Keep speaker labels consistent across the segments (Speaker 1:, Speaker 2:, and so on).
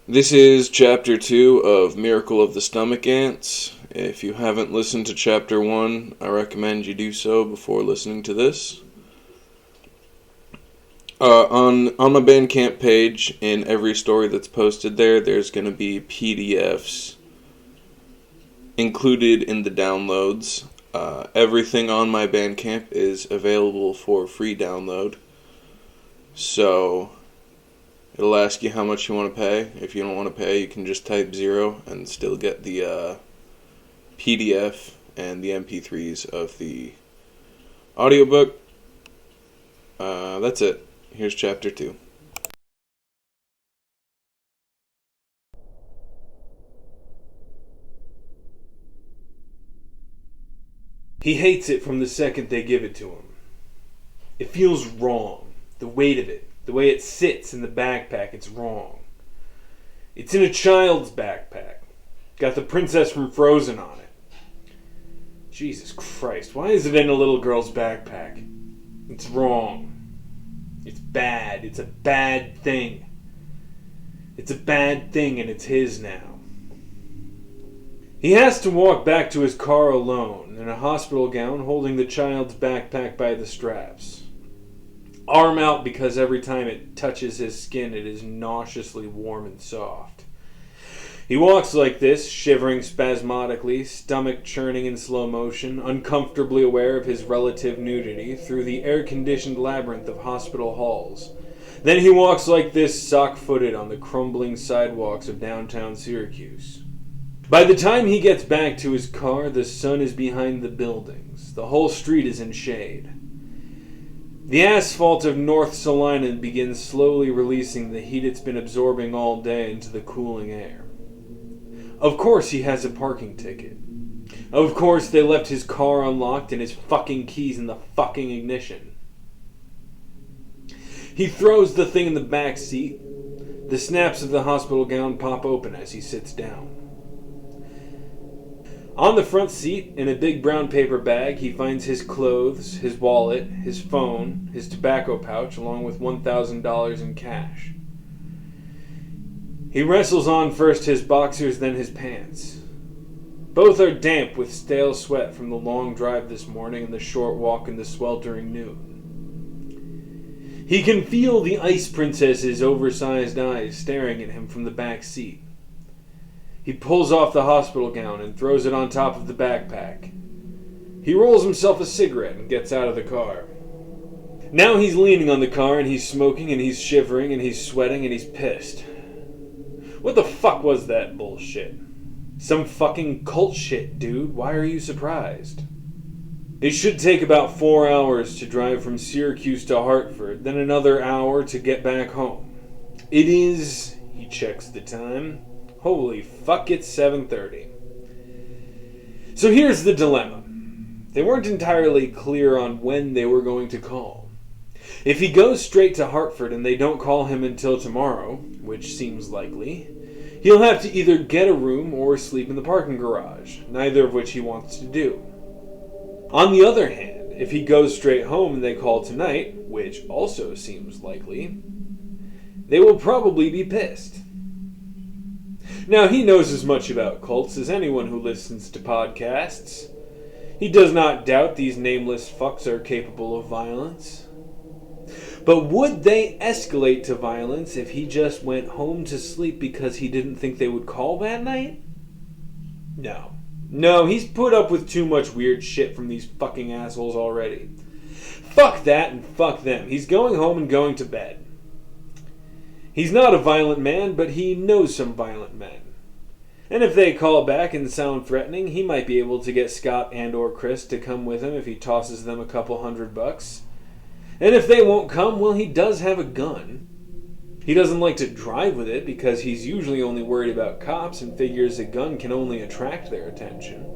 Speaker 1: This is Chapter 2 of Miracle of the Stomach Ants. If you haven't listened to Chapter 1, I recommend you do so before listening to this. On my Bandcamp page, in every story that's posted there, there's going to be PDFs included in the downloads. Everything on my Bandcamp is available for free download. So it'll ask you how much you want to pay. If you don't want to pay, you can just type 0 and still get the PDF and the MP3s of the audiobook. That's it. Here's Chapter 2.
Speaker 2: He hates it from the second they give it to him. It feels wrong. The weight of it. The way it sits in the backpack, it's wrong. It's in a child's backpack. Got the princess from Frozen on it. Jesus Christ, why is it in a little girl's backpack? It's wrong. It's bad. It's a bad thing. It's a bad thing and it's his now. He has to walk back to his car alone, in a hospital gown, holding the child's backpack by the straps. Arm out because every time it touches his skin it is nauseously warm and soft. He walks like this, shivering spasmodically, stomach churning in slow motion, uncomfortably aware of his relative nudity, through the air-conditioned labyrinth of hospital halls. Then he walks like this, sock-footed on the crumbling sidewalks of downtown Syracuse. By the time he gets back to his car, the sun is behind the buildings. The whole street is in shade. The asphalt of North Salina begins slowly releasing the heat it's been absorbing all day into the cooling air. Of course he has a parking ticket. Of course they left his car unlocked and his fucking keys in the fucking ignition. He throws the thing in the back seat. The snaps of the hospital gown pop open as he sits down. On the front seat, in a big brown paper bag, he finds his clothes, his wallet, his phone, his tobacco pouch, along with $1,000 in cash. He wrestles on first his boxers, then his pants. Both are damp with stale sweat from the long drive this morning and the short walk in the sweltering noon. He can feel the ice princess's oversized eyes staring at him from the back seat. He pulls off the hospital gown and throws it on top of the backpack. He rolls himself a cigarette and gets out of the car. Now he's leaning on the car and he's smoking and he's shivering and he's sweating and he's pissed. What the fuck was that bullshit? Some fucking cult shit, dude. Why are you surprised? It should take about 4 hours to drive from Syracuse to Hartford, then another hour to get back home. It is, he checks the time, holy fuck, it's 7:30. So here's the dilemma. They weren't entirely clear on when they were going to call. If he goes straight to Hartford and they don't call him until tomorrow, which seems likely, he'll have to either get a room or sleep in the parking garage, neither of which he wants to do. On the other hand, if he goes straight home and they call tonight, which also seems likely, they will probably be pissed. Now, he knows as much about cults as anyone who listens to podcasts. He does not doubt these nameless fucks are capable of violence. But would they escalate to violence if he just went home to sleep because he didn't think they would call that night? No. No, he's put up with too much weird shit from these fucking assholes already. Fuck that and fuck them. He's going home and going to bed. He's not a violent man, but he knows some violent men. And if they call back and sound threatening, he might be able to get Scott and or Chris to come with him if he tosses them a couple $100. And if they won't come, well, he does have a gun. He doesn't like to drive with it because he's usually only worried about cops and figures a gun can only attract their attention.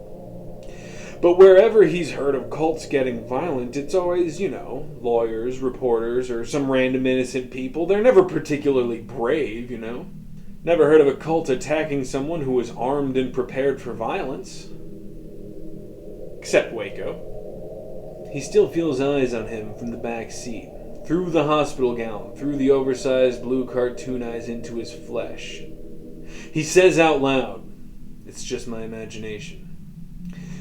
Speaker 2: But wherever he's heard of cults getting violent, it's always, lawyers, reporters, or some random innocent people. They're never particularly brave, Never heard of a cult attacking someone who was armed and prepared for violence. Except Waco. He still feels eyes on him from the back seat, through the hospital gown, through the oversized blue cartoon eyes into his flesh. He says out loud, "It's just my imagination."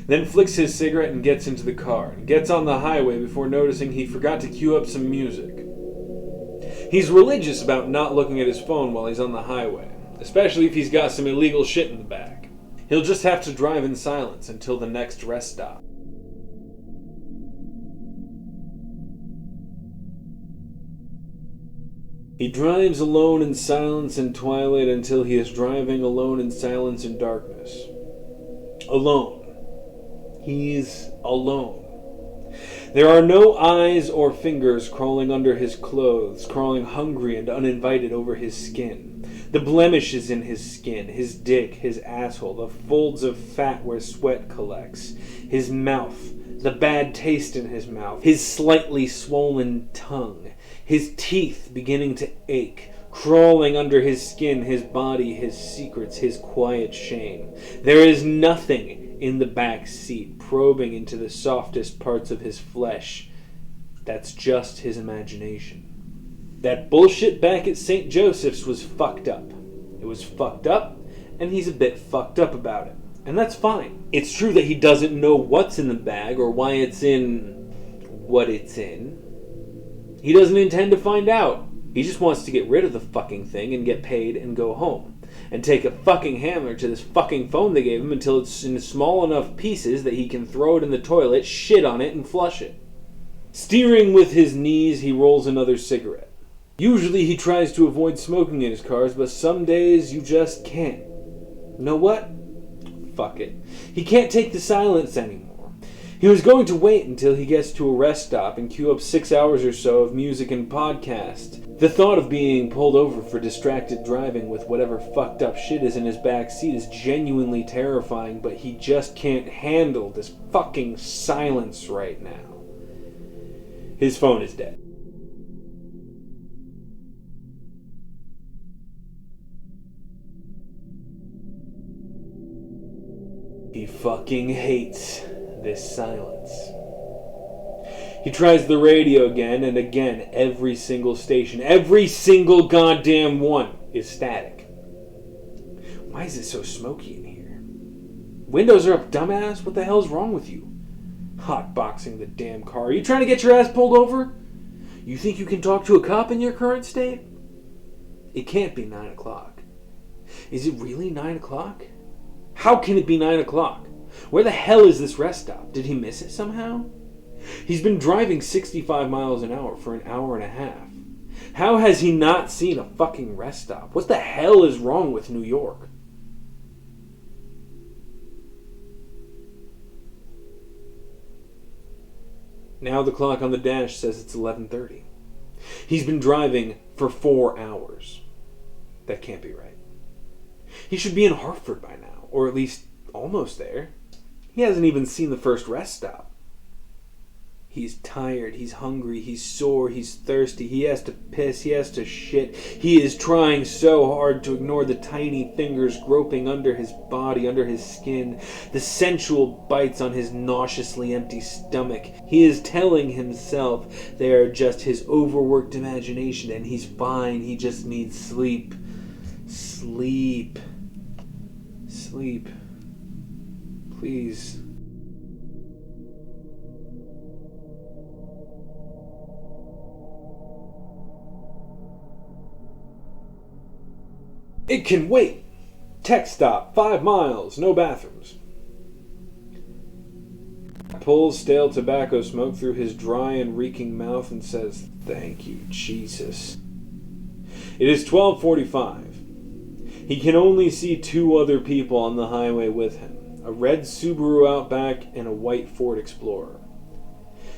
Speaker 2: Then flicks his cigarette and gets into the car, and gets on the highway before noticing he forgot to cue up some music. He's religious about not looking at his phone while he's on the highway, especially if he's got some illegal shit in the back. He'll just have to drive in silence until the next rest stop. He drives alone in silence and twilight until he is driving alone in silence and darkness. Alone. He's alone. There are no eyes or fingers crawling under his clothes, crawling hungry and uninvited over his skin. The blemishes in his skin, his dick, his asshole, the folds of fat where sweat collects, his mouth, the bad taste in his mouth, his slightly swollen tongue, his teeth beginning to ache, crawling under his skin, his body, his secrets, his quiet shame. There is nothing in the back seat, probing into the softest parts of his flesh. That's just his imagination. That bullshit back at St. Joseph's was fucked up. It was fucked up, and he's a bit fucked up about it. And that's fine. It's true that he doesn't know what's in the bag or why it's in what it's in. He doesn't intend to find out. He just wants to get rid of the fucking thing and get paid and go home. And take a fucking hammer to this fucking phone they gave him until it's in small enough pieces that he can throw it in the toilet, shit on it, and flush it. Steering with his knees, he rolls another cigarette. Usually he tries to avoid smoking in his cars, but some days you just can't. Know what? Fuck it. He can't take the silence anymore. He was going to wait until he gets to a rest stop and queue up 6 hours or so of music and podcast. The thought of being pulled over for distracted driving with whatever fucked up shit is in his back seat is genuinely terrifying, but he just can't handle this fucking silence right now. His phone is dead. He fucking hates this silence. He tries the radio again and again. Every single station, every single goddamn one is static. Why is it so smoky in here? Windows are up, dumbass. What the hell's wrong with you? Hotboxing the damn car. Are you trying to get your ass pulled over? You think you can talk to a cop in your current state? It can't be 9 o'clock. Is it really 9 o'clock? How can it be 9 o'clock? Where the hell is this rest stop? Did he miss it somehow? He's been driving 65 miles an hour for an hour and a half. How has he not seen a fucking rest stop? What the hell is wrong with New York? Now the clock on the dash says it's 11:30. He's been driving for 4 hours. That can't be right. He should be in Hartford by now, or at least almost there. He hasn't even seen the first rest stop. He's tired, he's hungry, he's sore, he's thirsty, he has to piss, he has to shit. He is trying so hard to ignore the tiny fingers groping under his body, under his skin, the sensual bites on his nauseously empty stomach. He is telling himself they are just his overworked imagination and he's fine, he just needs sleep. Sleep. Sleep. Please. It can wait. Tech stop, 5 miles, no bathrooms. Pulls stale tobacco smoke through his dry and reeking mouth and says, "Thank you, Jesus." It is 12:45. He can only see 2 other people on the highway with him. A red Subaru Outback and a white Ford Explorer.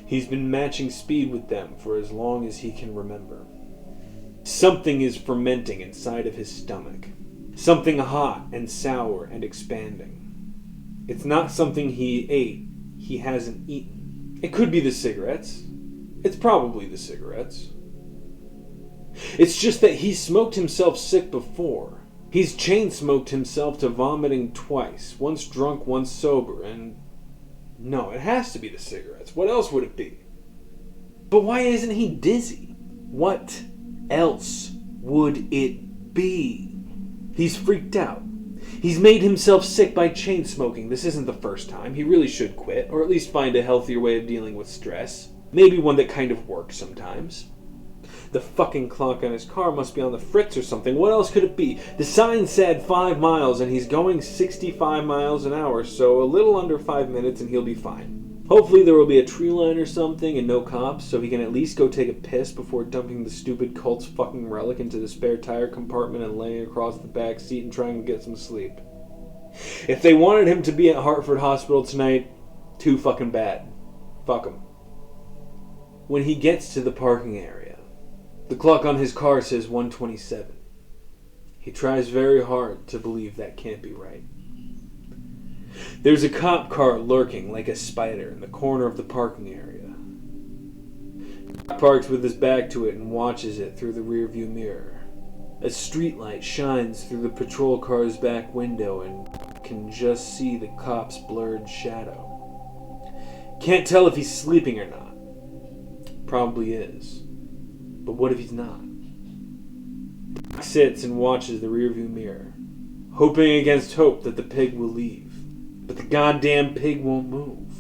Speaker 2: He's been matching speed with them for as long as he can remember. Something is fermenting inside of his stomach. Something hot and sour and expanding. It's not something he ate. He hasn't eaten. It could be the cigarettes. It's probably the cigarettes. It's just that he smoked himself sick before. He's chain-smoked himself to vomiting twice, once drunk, once sober, and no, it has to be the cigarettes. What else would it be? But why isn't he dizzy? What else would it be? He's freaked out. He's made himself sick by chain smoking. This isn't the first time. He really should quit, or at least find a healthier way of dealing with stress. Maybe one that kind of works sometimes. The fucking clock on his car must be on the fritz or something. What else could it be? The sign said 5 miles, and he's going 65 miles an hour, so a little under 5 minutes and he'll be fine. Hopefully there will be a tree line or something and no cops, so he can at least go take a piss before dumping the stupid cult's fucking relic into the spare tire compartment and laying across the back seat and trying to get some sleep. If they wanted him to be at Hartford Hospital tonight, too fucking bad. Fuck him. When he gets to the parking area, the clock on his car says 1:27. He tries very hard to believe that can't be right. There's a cop car lurking like a spider in the corner of the parking area. He parks with his back to it and watches it through the rearview mirror. A streetlight shines through the patrol car's back window and can just see the cop's blurred shadow. Can't tell if he's sleeping or not. Probably is. But what if he's not? He sits and watches the rearview mirror, hoping against hope that the pig will leave. But the goddamn pig won't move.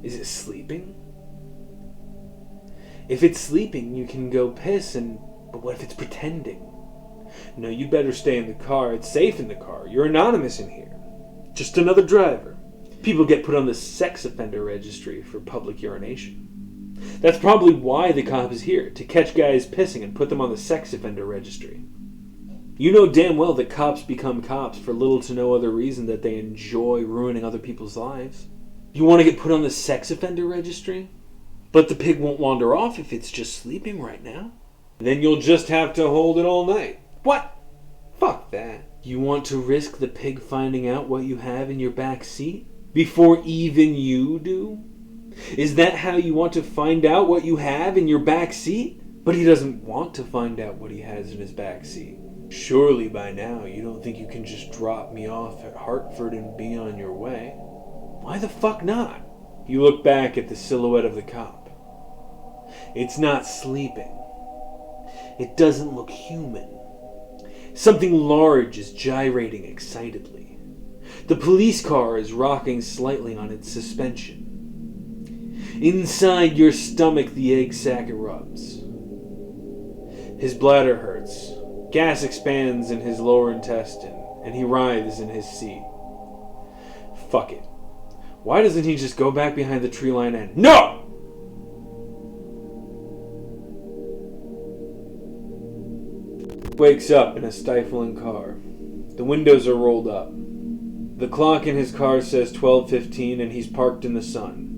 Speaker 2: Is it sleeping? If it's sleeping, you can go piss but what if it's pretending? No, you better stay in the car. It's safe in the car. You're anonymous in here. Just another driver. People get put on the sex offender registry for public urination. That's probably why the cop is here, to catch guys pissing and put them on the sex offender registry. You know damn well that cops become cops for little to no other reason that they enjoy ruining other people's lives. You want to get put on the sex offender registry? But the pig won't wander off if it's just sleeping right now. Then you'll just have to hold it all night. What? Fuck that. You want to risk the pig finding out what you have in your back seat? Before even you do? Is that how you want to find out what you have in your back seat? But he doesn't want to find out what he has in his back seat. Surely by now you don't think you can just drop me off at Hartford and be on your way. Why the fuck not? You look back at the silhouette of the cop. It's not sleeping. It doesn't look human. Something large is gyrating excitedly. The police car is rocking slightly on its suspension. Inside your stomach the egg sac erupts. His bladder hurts. Gas expands in his lower intestine, and he writhes in his seat. Fuck it. Why doesn't he just go back behind the tree line and... No! Wakes up in a stifling car. The windows are rolled up. The clock in his car says 12:15 and he's parked in the sun.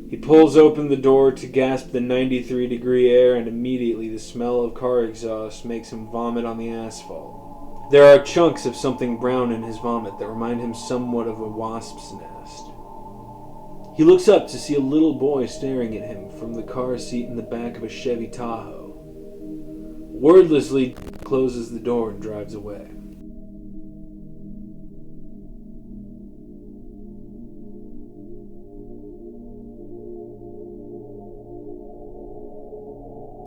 Speaker 2: He pulls open the door to gasp the 93-degree air, and immediately the smell of car exhaust makes him vomit on the asphalt. There are chunks of something brown in his vomit that remind him somewhat of a wasp's nest. He looks up to see a little boy staring at him from the car seat in the back of a Chevy Tahoe. Wordlessly closes the door and drives away.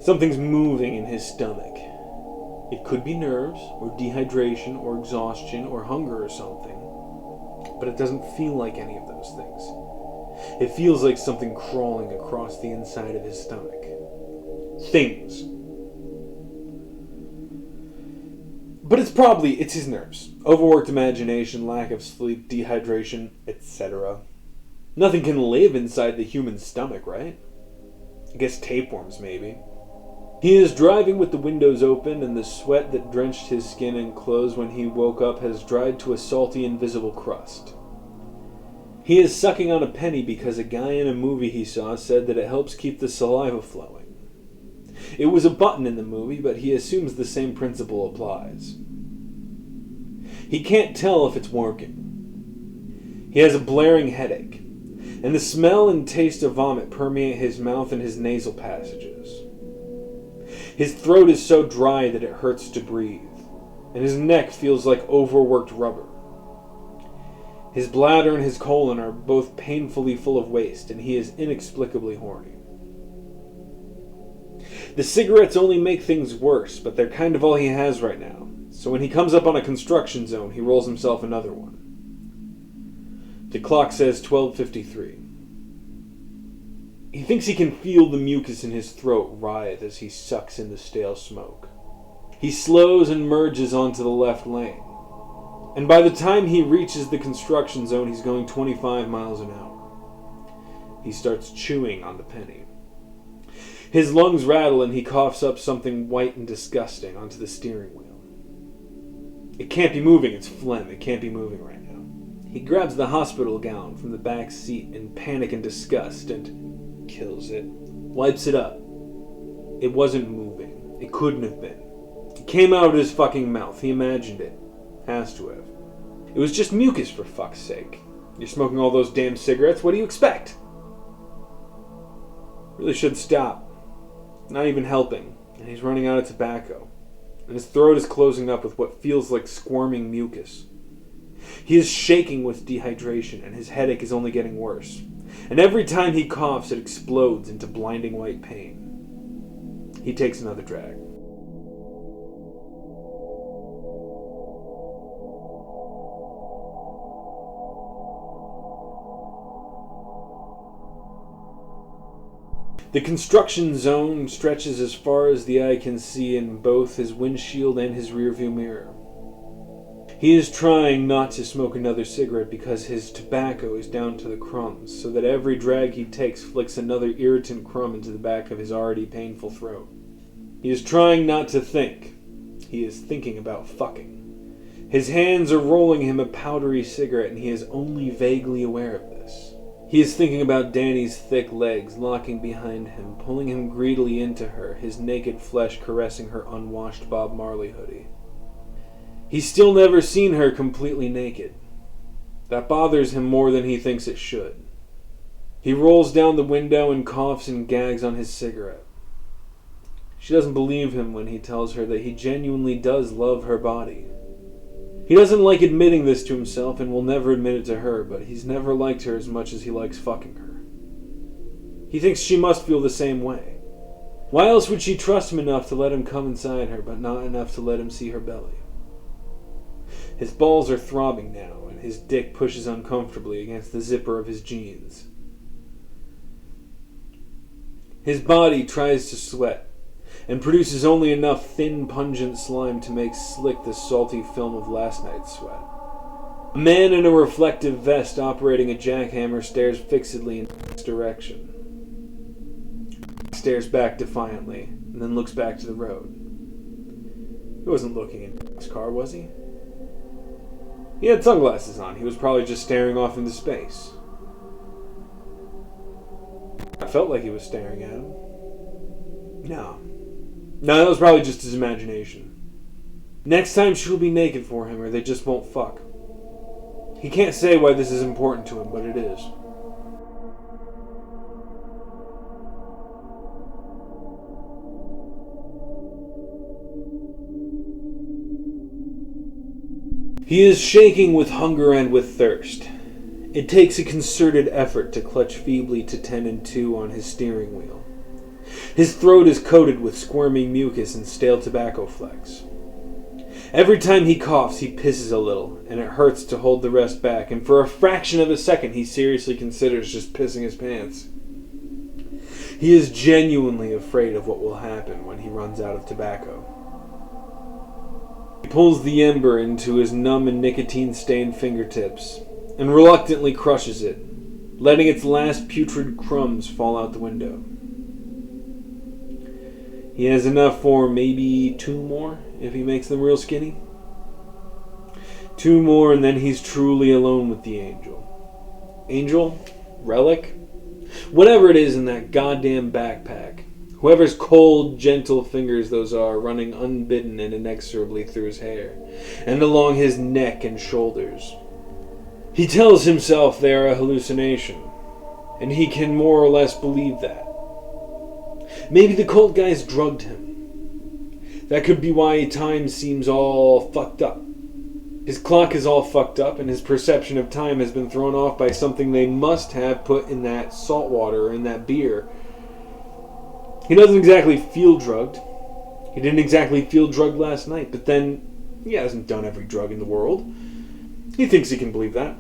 Speaker 2: Something's moving in his stomach. It could be nerves, or dehydration, or exhaustion, or hunger or something. But it doesn't feel like any of those things. It feels like something crawling across the inside of his stomach. Things. But it's his nerves. Overworked imagination, lack of sleep, dehydration, etc. Nothing can live inside the human stomach, right? I guess tapeworms, maybe. He is driving with the windows open, and the sweat that drenched his skin and clothes when he woke up has dried to a salty, invisible crust. He is sucking on a penny because a guy in a movie he saw said that it helps keep the saliva flowing. It was a button in the movie, but he assumes the same principle applies. He can't tell if it's working. He has a blaring headache, and the smell and taste of vomit permeate his mouth and his nasal passages. His throat is so dry that it hurts to breathe, and his neck feels like overworked rubber. His bladder and his colon are both painfully full of waste, and he is inexplicably horny. The cigarettes only make things worse, but they're kind of all he has right now. So when he comes up on a construction zone, he rolls himself another one. The clock says 12:53. He thinks he can feel the mucus in his throat writhe as he sucks in the stale smoke. He slows and merges onto the left lane. And by the time he reaches the construction zone, he's going 25 miles an hour. He starts chewing on the penny. His lungs rattle and he coughs up something white and disgusting onto the steering wheel. It can't be moving, it's phlegm. It can't be moving right now. He grabs the hospital gown from the back seat in panic and disgust and kills it. Wipes it up. It wasn't moving. It couldn't have been. It came out of his fucking mouth. He imagined it. Has to have. It was just mucus, for fuck's sake. You're smoking all those damn cigarettes, what do you expect? Really should stop. Not even helping. And he's running out of tobacco. And his throat is closing up with what feels like squirming mucus. He is shaking with dehydration, and his headache is only getting worse. And every time he coughs, it explodes into blinding white pain. He takes another drag. The construction zone stretches as far as the eye can see in both his windshield and his rearview mirror. He is trying not to smoke another cigarette because his tobacco is down to the crumbs, so that every drag he takes flicks another irritant crumb into the back of his already painful throat. He is trying not to think. He is thinking about fucking. His hands are rolling him a powdery cigarette, and he is only vaguely aware of this. He is thinking about Danny's thick legs locking behind him, pulling him greedily into her, his naked flesh caressing her unwashed Bob Marley hoodie. He's still never seen her completely naked. That bothers him more than he thinks it should. He rolls down the window and coughs and gags on his cigarette. She doesn't believe him when he tells her that he genuinely does love her body. He doesn't like admitting this to himself and will never admit it to her, but he's never liked her as much as he likes fucking her. He thinks she must feel the same way. Why else would she trust him enough to let him come inside her, but not enough to let him see her belly? His balls are throbbing now, and his dick pushes uncomfortably against the zipper of his jeans. His body tries to sweat, and produces only enough thin, pungent slime to make slick the salty film of last night's sweat. A man in a reflective vest operating a jackhammer stares fixedly in his direction. He stares back defiantly, and then looks back to the road. He wasn't looking in his car, was he? He had sunglasses on. He was probably just staring off into space. I felt like he was staring at him. No, that was probably just his imagination. Next time she'll be naked for him, or they just won't fuck. He can't say why this is important to him, but it is. He is shaking with hunger and with thirst. It takes a concerted effort to clutch feebly to 10 and 2 on his steering wheel. His throat is coated with squirming mucus and stale tobacco flecks. Every time he coughs, he pisses a little, and it hurts to hold the rest back, and for a fraction of a second he seriously considers just pissing his pants. He is genuinely afraid of what will happen when he runs out of tobacco. He pulls the ember into his numb and nicotine-stained fingertips, and reluctantly crushes it, letting its last putrid crumbs fall out the window. He has enough for maybe 2 more, if he makes them real skinny. 2 more, and then he's truly alone with the angel. Angel? Relic? Whatever it is in that goddamn backpack. Whoever's cold, gentle fingers those are, running unbidden and inexorably through his hair, and along his neck and shoulders. He tells himself they are a hallucination, and he can more or less believe that. Maybe the cult guys drugged him. That could be why time seems all fucked up. His clock is all fucked up, and his perception of time has been thrown off by something they must have put in that salt water or in that beer. He doesn't exactly feel drugged. He didn't exactly feel drugged last night, but then He hasn't done every drug in the world. He thinks he can believe that.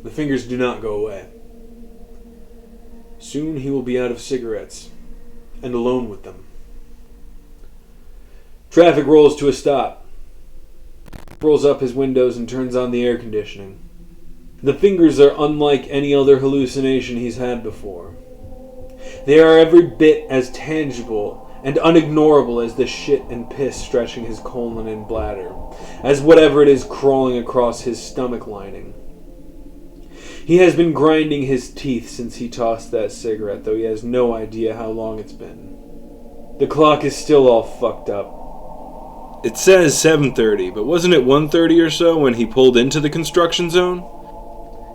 Speaker 2: The fingers do not go away. Soon he will be out of cigarettes and alone with them. Traffic rolls to a stop. Rolls up his windows and turns on the air conditioning. The fingers are unlike any other hallucination he's had before. They are every bit as tangible and unignorable as the shit and piss stretching his colon and bladder, as whatever it is crawling across his stomach lining. He has been grinding his teeth since he tossed that cigarette, though he has no idea how long it's been. The clock is still all fucked up.
Speaker 1: It says 7:30, but wasn't it 1:30 or so when he pulled into the construction zone?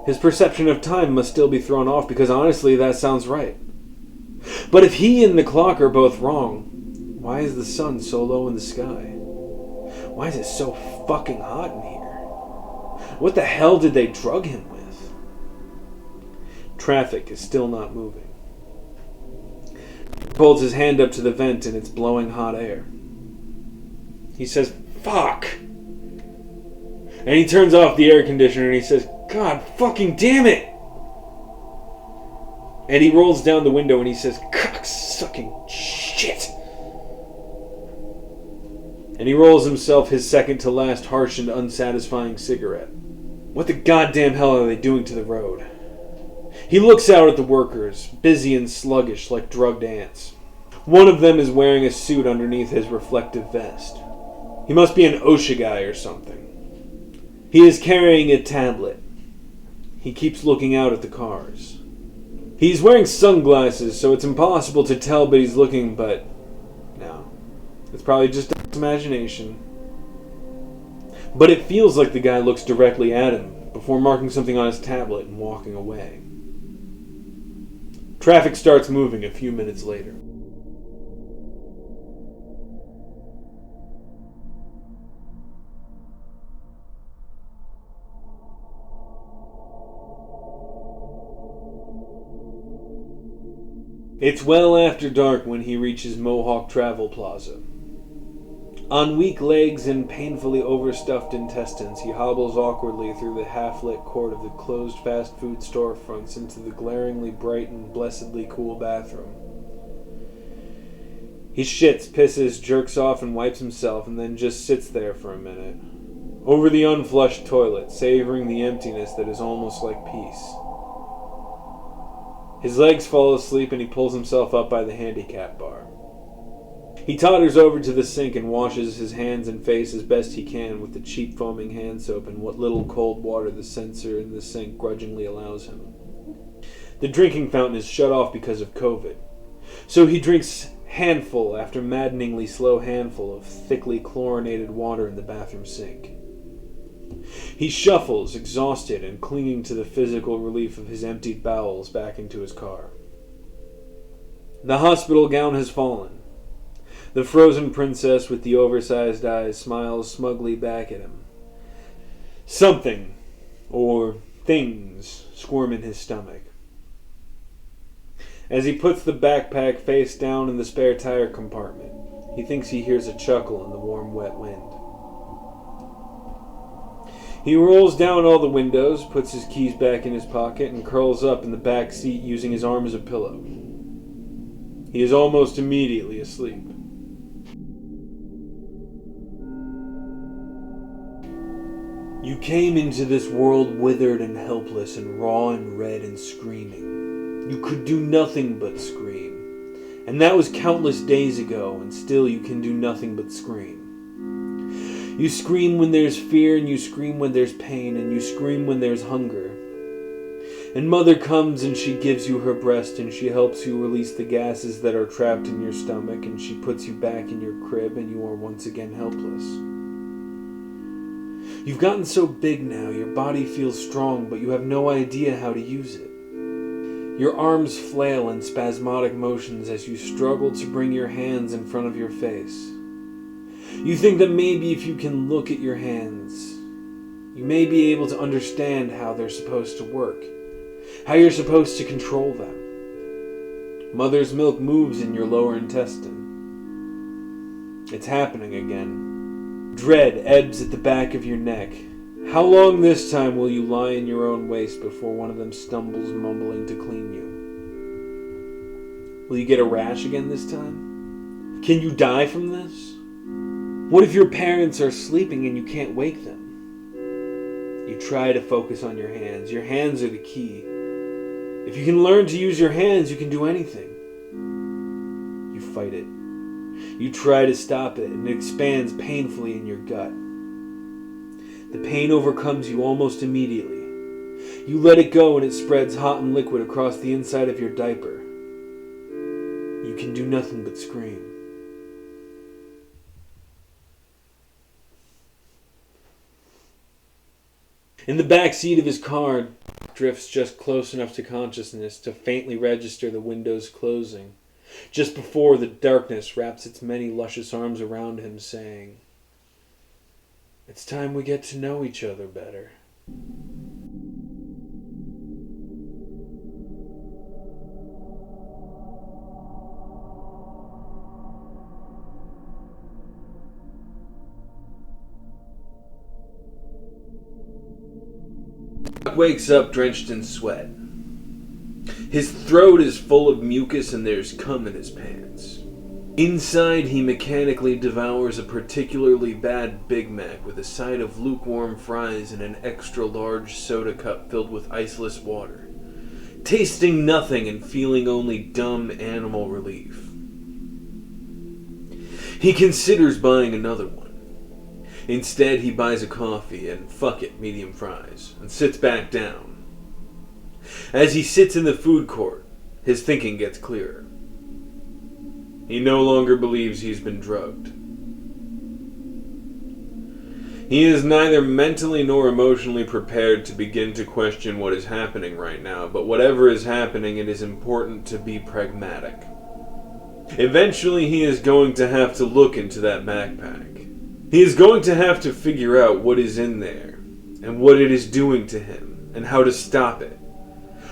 Speaker 2: His perception of time must still be thrown off, because honestly, that sounds right. But if he and the clock are both wrong, why is the sun so low in the sky? Why is it so fucking hot in here? What the hell did they drug him with? Traffic is still not moving. He holds his hand up to the vent and it's blowing hot air. He says, "Fuck!" And he turns off the air conditioner and he says, "God fucking damn it!" And he rolls down the window and he says, "Cocksucking shit!" And he rolls himself his second to last harsh and unsatisfying cigarette. What the goddamn hell are they doing to the road? He looks out at the workers, busy and sluggish like drugged ants. One of them is wearing a suit underneath his reflective vest. He must be an OSHA guy or something. He is carrying a tablet. He keeps looking out at the cars. He's wearing sunglasses, so it's impossible to tell, but he's looking, but no. It's probably just his imagination. But it feels like the guy looks directly at him before marking something on his tablet and walking away. Traffic starts moving a few minutes later. It's well after dark when he reaches Mohawk Travel Plaza. On weak legs and painfully overstuffed intestines, he hobbles awkwardly through the half-lit court of the closed fast food storefronts into the glaringly bright and blessedly cool bathroom. He shits, pisses, jerks off, and wipes himself, and then just sits there for a minute, over the unflushed toilet, savoring the emptiness that is almost like peace. His legs fall asleep and he pulls himself up by the handicap bar. He totters over to the sink and washes his hands and face as best he can with the cheap foaming hand soap and what little cold water the sensor in the sink grudgingly allows him. The drinking fountain is shut off because of COVID, so he drinks handful after maddeningly slow handful of thickly chlorinated water in the bathroom sink. He shuffles, exhausted and clinging to the physical relief of his emptied bowels, back into his car. The hospital gown has fallen. The frozen princess with the oversized eyes smiles smugly back at him. Something, or things, squirm in his stomach. As he puts the backpack face down in the spare tire compartment, he thinks he hears a chuckle in the warm, wet wind. He rolls down all the windows, puts his keys back in his pocket, and curls up in the back seat using his arm as a pillow. He is almost immediately asleep. You came into this world withered and helpless and raw and red and screaming. You could do nothing but scream. And that was countless days ago, and still you can do nothing but scream. You scream when there's fear, and you scream when there's pain, and you scream when there's hunger. And Mother comes and she gives you her breast, and she helps you release the gases that are trapped in your stomach, and she puts you back in your crib, and you are once again helpless. You've gotten so big now, your body feels strong, but you have no idea how to use it. Your arms flail in spasmodic motions as you struggle to bring your hands in front of your face. You think that maybe if you can look at your hands, you may be able to understand how they're supposed to work, how you're supposed to control them. Mother's milk moves in your lower intestine. It's happening again. Dread ebbs at the back of your neck. How long this time will you lie in your own waste before one of them stumbles mumbling to clean you? Will you get a rash again this time? Can you die from this? What if your parents are sleeping and you can't wake them? You try to focus on your hands. Your hands are the key. If you can learn to use your hands, you can do anything. You fight it. You try to stop it, and it expands painfully in your gut. The pain overcomes you almost immediately. You let it go, and it spreads hot and liquid across the inside of your diaper. You can do nothing but scream. In the back seat of his car, drifts just close enough to consciousness to faintly register the windows closing, just before the darkness wraps its many luscious arms around him, saying, "It's time we get to know each other better." Wakes up drenched in sweat. His throat is full of mucus and there's cum in his pants. Inside, he mechanically devours a particularly bad Big Mac with a side of lukewarm fries and an extra large soda cup filled with iceless water, tasting nothing and feeling only dumb animal relief. He considers buying another one. Instead, he buys a coffee and fuck it, medium fries, and sits back down. As he sits in the food court, his thinking gets clearer. He no longer believes he's been drugged. He is neither mentally nor emotionally prepared to begin to question what is happening right now, but whatever is happening, it is important to be pragmatic. Eventually, he is going to have to look into that backpack. He is going to have to figure out what is in there, and what it is doing to him, and how to stop it.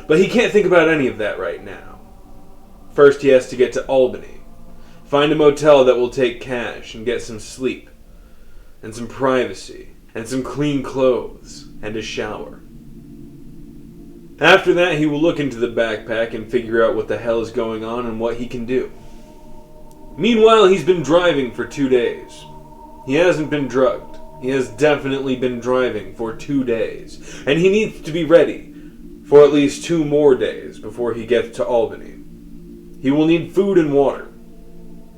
Speaker 2: But he can't think about any of that right now. First, he has to get to Albany, find a motel that will take cash, and get some sleep, and some privacy, and some clean clothes, and a shower. After that, he will look into the backpack and figure out what the hell is going on and what he can do. Meanwhile, he's been driving for 2 days. He hasn't been drugged. He has definitely been driving for 2 days. And he needs to be ready for at least 2 more days before he gets to Albany. He will need food and water.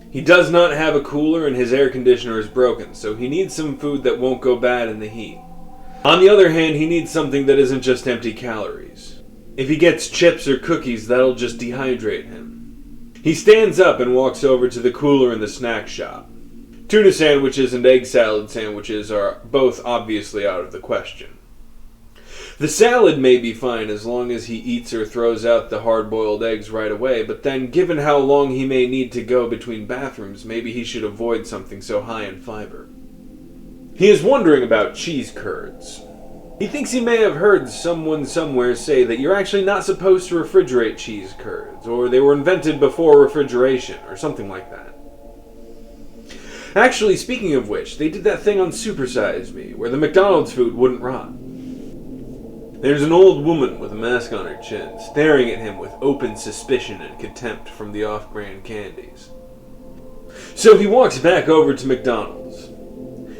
Speaker 2: He does not have a cooler and his air conditioner is broken, so he needs some food that won't go bad in the heat. On the other hand, he needs something that isn't just empty calories. If he gets chips or cookies, that'll just dehydrate him. He stands up and walks over to the cooler in the snack shop. Tuna sandwiches and egg salad sandwiches are both obviously out of the question. The salad may be fine as long as he eats or throws out the hard-boiled eggs right away, but then given how long he may need to go between bathrooms, maybe he should avoid something so high in fiber. He is wondering about cheese curds. He thinks he may have heard someone somewhere say that you're actually not supposed to refrigerate cheese curds, or they were invented before refrigeration, or something like that. Actually, speaking of which, they did that thing on Super Size Me, where the McDonald's food wouldn't rot. There's an old woman with a mask on her chin, staring at him with open suspicion and contempt from the off-brand candies. So he walks back over to McDonald's.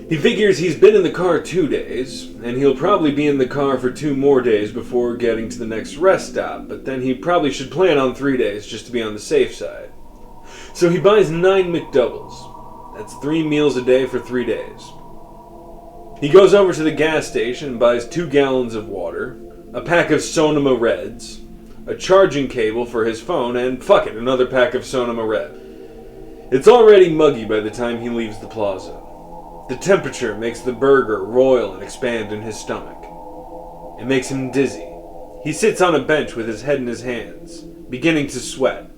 Speaker 2: He figures he's been in the car 2 days, and he'll probably be in the car for 2 more days before getting to the next rest stop, but then he probably should plan on 3 days just to be on the safe side. So he buys 9 McDoubles. That's 3 meals a day for 3 days. He goes over to the gas station and buys 2 gallons of water, a pack of Sonoma Reds, a charging cable for his phone, and fuck it, another pack of Sonoma Red. It's already muggy by the time he leaves the plaza. The temperature makes the burger roil and expand in his stomach. It makes him dizzy. He sits on a bench with his head in his hands, beginning to sweat.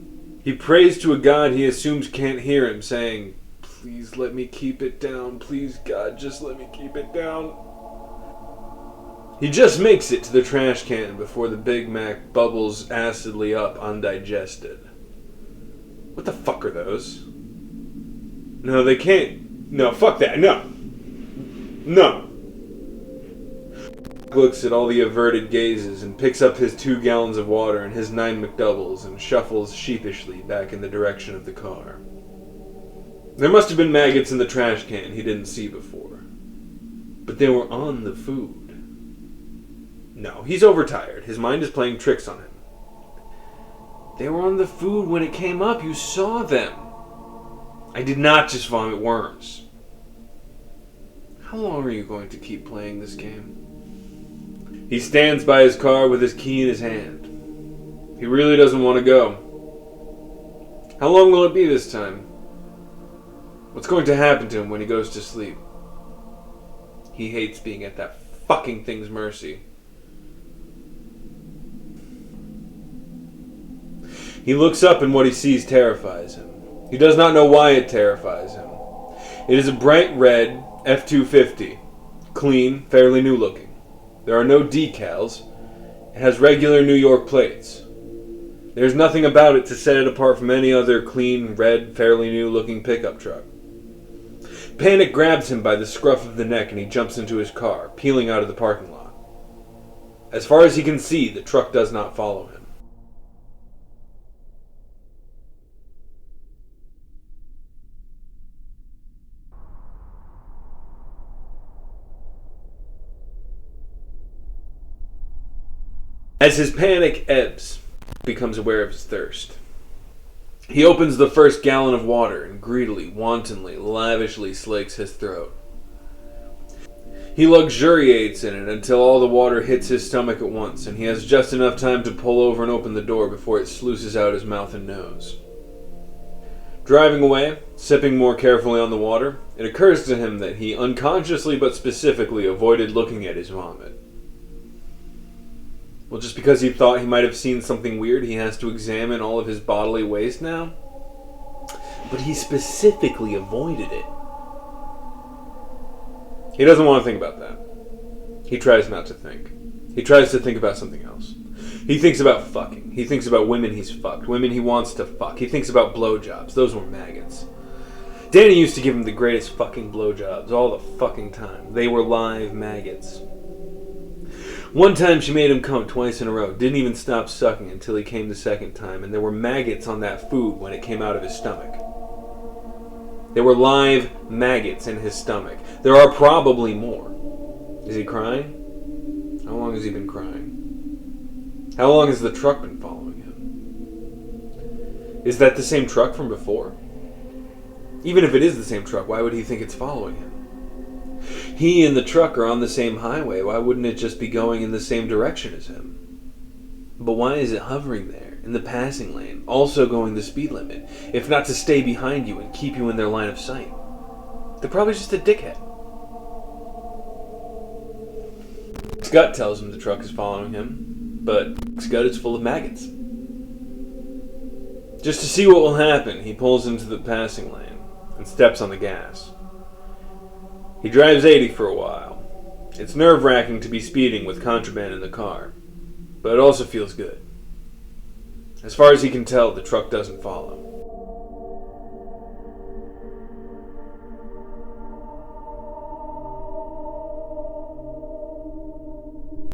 Speaker 2: He prays to a god he assumes can't hear him, saying, "Please let me keep it down. Please, God, just let me keep it down." He just makes it to the trash can before the Big Mac bubbles acidly up undigested. What the fuck are those? No, they can't. No, fuck that. No. No. Looks at all the averted gazes and picks up his 2 gallons of water and his 9 McDoubles and shuffles sheepishly back in the direction of the car. There must have been maggots in the trash can he didn't see before. But they were on the food. No, he's overtired. His mind is playing tricks on him. They were on the food when it came up. You saw them. I did not just vomit worms. How long are you going to keep playing this game? He stands by his car with his key in his hand. He really doesn't want to go. How long will it be this time? What's going to happen to him when he goes to sleep? He hates being at that fucking thing's mercy. He looks up and what he sees terrifies him. He does not know why it terrifies him. It is a bright red F-250. Clean, fairly new looking. There are no decals. It has regular New York plates. There's nothing about it to set it apart from any other clean, red, fairly new looking pickup truck. Panic grabs him by the scruff of the neck and he jumps into his car, peeling out of the parking lot. As far as he can see, the truck does not follow him. As his panic ebbs, he becomes aware of his thirst. He opens the first gallon of water and greedily, wantonly, lavishly slakes his throat. He luxuriates in it until all the water hits his stomach at once, and he has just enough time to pull over and open the door before it sluices out his mouth and nose. Driving away, sipping more carefully on the water, it occurs to him that he unconsciously but specifically avoided looking at his vomit. Well, just because he thought he might have seen something weird, he has to examine all of his bodily waste now? But he specifically avoided it. He doesn't want to think about that. He tries not to think. He tries to think about something else. He thinks about fucking. He thinks about women he's fucked, women he wants to fuck. He thinks about blowjobs. Those were maggots. Danny used to give him the greatest fucking blowjobs all the fucking time. They were live maggots. One time she made him come twice in a row, didn't even stop sucking until he came the second time, and there were maggots on that food when it came out of his stomach. There were live maggots in his stomach. There are probably more. Is he crying? How long has he been crying? How long has the truck been following him? Is that the same truck from before? Even if it is the same truck, why would he think it's following him? He and the truck are on the same highway. Why wouldn't it just be going in the same direction as him? But why is it hovering there, in the passing lane, also going the speed limit, if not to stay behind you and keep you in their line of sight? They're probably just a dickhead. His gut tells him the truck is following him, but his gut is full of maggots. Just to see what will happen, he pulls into the passing lane and steps on the gas. He drives 80 for a while. It's nerve-wracking to be speeding with contraband in the car, but it also feels good. As far as he can tell, the truck doesn't follow.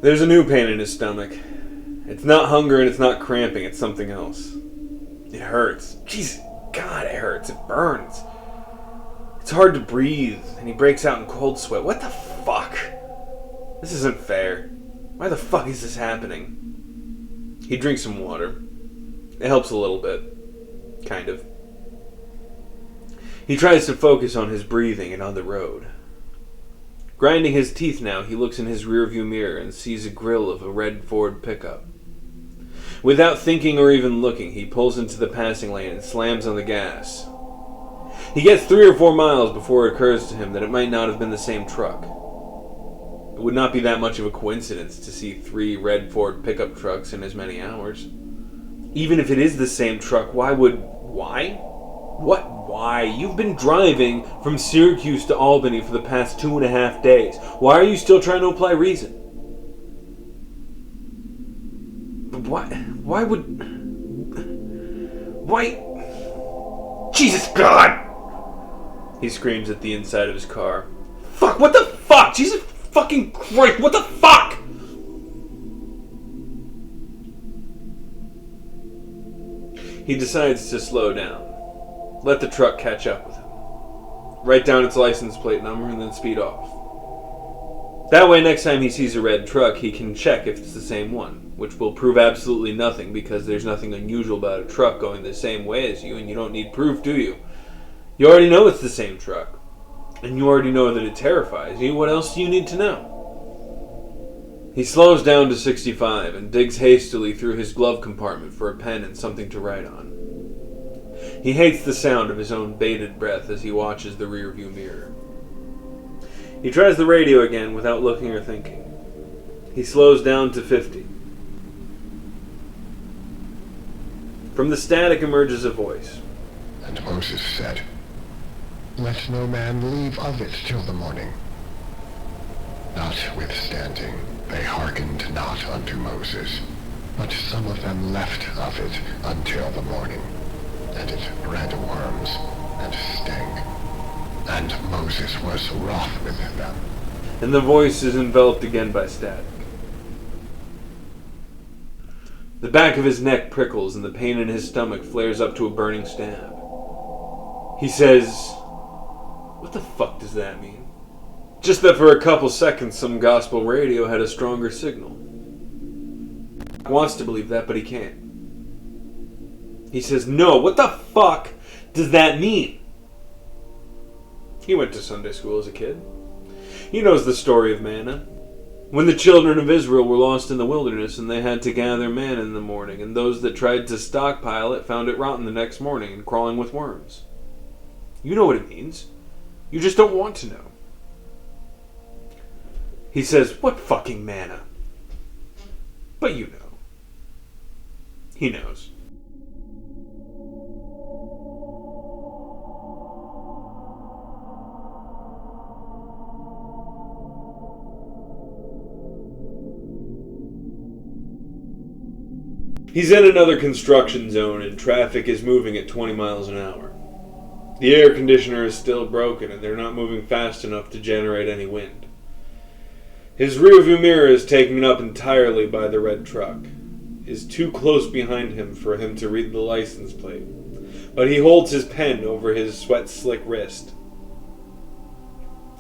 Speaker 2: There's a new pain in his stomach. It's not hunger and it's not cramping, it's something else. It hurts. Jesus, God, it hurts. It burns. It's hard to breathe, and he breaks out in cold sweat. What the fuck? This isn't fair. Why the fuck is this happening? He drinks some water. It helps a little bit. Kind of. He tries to focus on his breathing and on the road. Grinding his teeth now, he looks in his rearview mirror and sees a grill of a red Ford pickup. Without thinking or even looking, he pulls into the passing lane and slams on the gas. He gets 3 or 4 miles before it occurs to him that it might not have been the same truck. It would not be that much of a coincidence to see 3 red Ford pickup trucks in as many hours. Even if it is the same truck, why? What? Why? You've been driving from Syracuse to Albany for the past 2.5 days. Why are you still trying to apply reason? But why? Jesus God! He screams at the inside of his car. fuck? What the fuck? Jesus fucking Christ, what the fuck? He decides to slow down. Let the truck catch up with him. Write down its license plate number and then speed off. That way, next time he sees a red truck, he can check if it's the same one, which will prove absolutely nothing because there's nothing unusual about a truck going the same way as you, and you don't need proof, do you? You already know it's the same truck, and you already know that it terrifies you. What else do you need to know? He slows down to 65 and digs hastily through his glove compartment for a pen and something to write on. He hates the sound of his own bated breath as he watches the rearview mirror. He tries the radio again without looking or thinking. He slows down to 50. From the static emerges a voice.
Speaker 3: And Moses said, "Let no man leave of it till the morning." Notwithstanding, they hearkened not unto Moses, but some of them left of it until the morning. And it bred worms, and stank. And Moses was wroth with them.
Speaker 2: And the voice is enveloped again by static. The back of his neck prickles, and the pain in his stomach flares up to a burning stab. He says, "What the fuck does that mean?" Just that for a couple seconds some gospel radio had a stronger signal. He wants to believe that, but he can't. He says, "No, what the fuck does that mean?" He went to Sunday school as a kid. He knows the story of manna. When the children of Israel were lost in the wilderness and they had to gather manna in the morning, and those that tried to stockpile it found it rotten the next morning and crawling with worms. You know what it means. You just don't want to know. He says, "What fucking manna?" But you know. He knows. He's in another construction zone and traffic is moving at 20 miles an hour. The air conditioner is still broken and they're not moving fast enough to generate any wind. His rearview mirror is taken up entirely by the red truck. It is too close behind him for him to read the license plate, but he holds his pen over his sweat-slick wrist.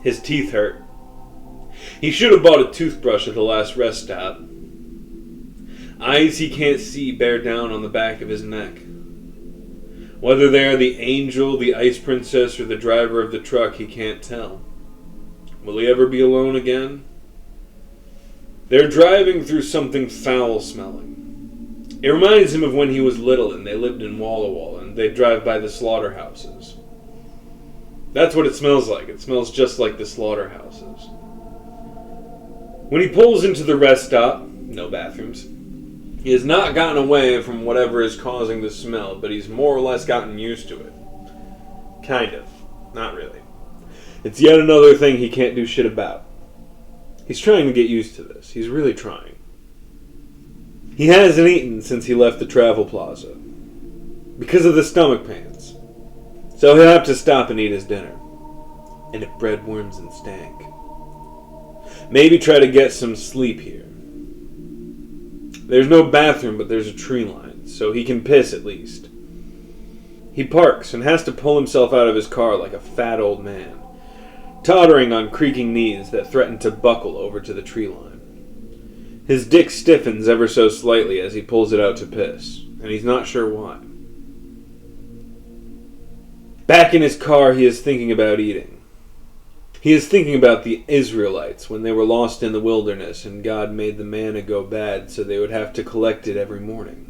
Speaker 2: His teeth hurt. He should have bought a toothbrush at the last rest stop. Eyes he can't see bear down on the back of his neck. Whether they are the angel, the ice princess, or the driver of the truck, he can't tell. Will he ever be alone again? They're driving through something foul-smelling. It reminds him of when he was little and they lived in Walla Walla and they'd drive by the slaughterhouses. That's what it smells like. It smells just like the slaughterhouses. When he pulls into the rest stop, no bathrooms, he has not gotten away from whatever is causing the smell, but he's more or less gotten used to it. Kind of. Not really. It's yet another thing he can't do shit about. He's trying to get used to this. He's really trying. He hasn't eaten since he left the travel plaza. Because of the stomach pains. So he'll have to stop and eat his dinner. And it bred worms and stank. Maybe try to get some sleep here. There's no bathroom, but there's a tree line, so he can piss at least. He parks and has to pull himself out of his car like a fat old man, tottering on creaking knees that threaten to buckle over to the tree line. His dick stiffens ever so slightly as he pulls it out to piss, and he's not sure why. Back in his car, he is thinking about eating. He is thinking about the Israelites when they were lost in the wilderness and God made the manna go bad so they would have to collect it every morning.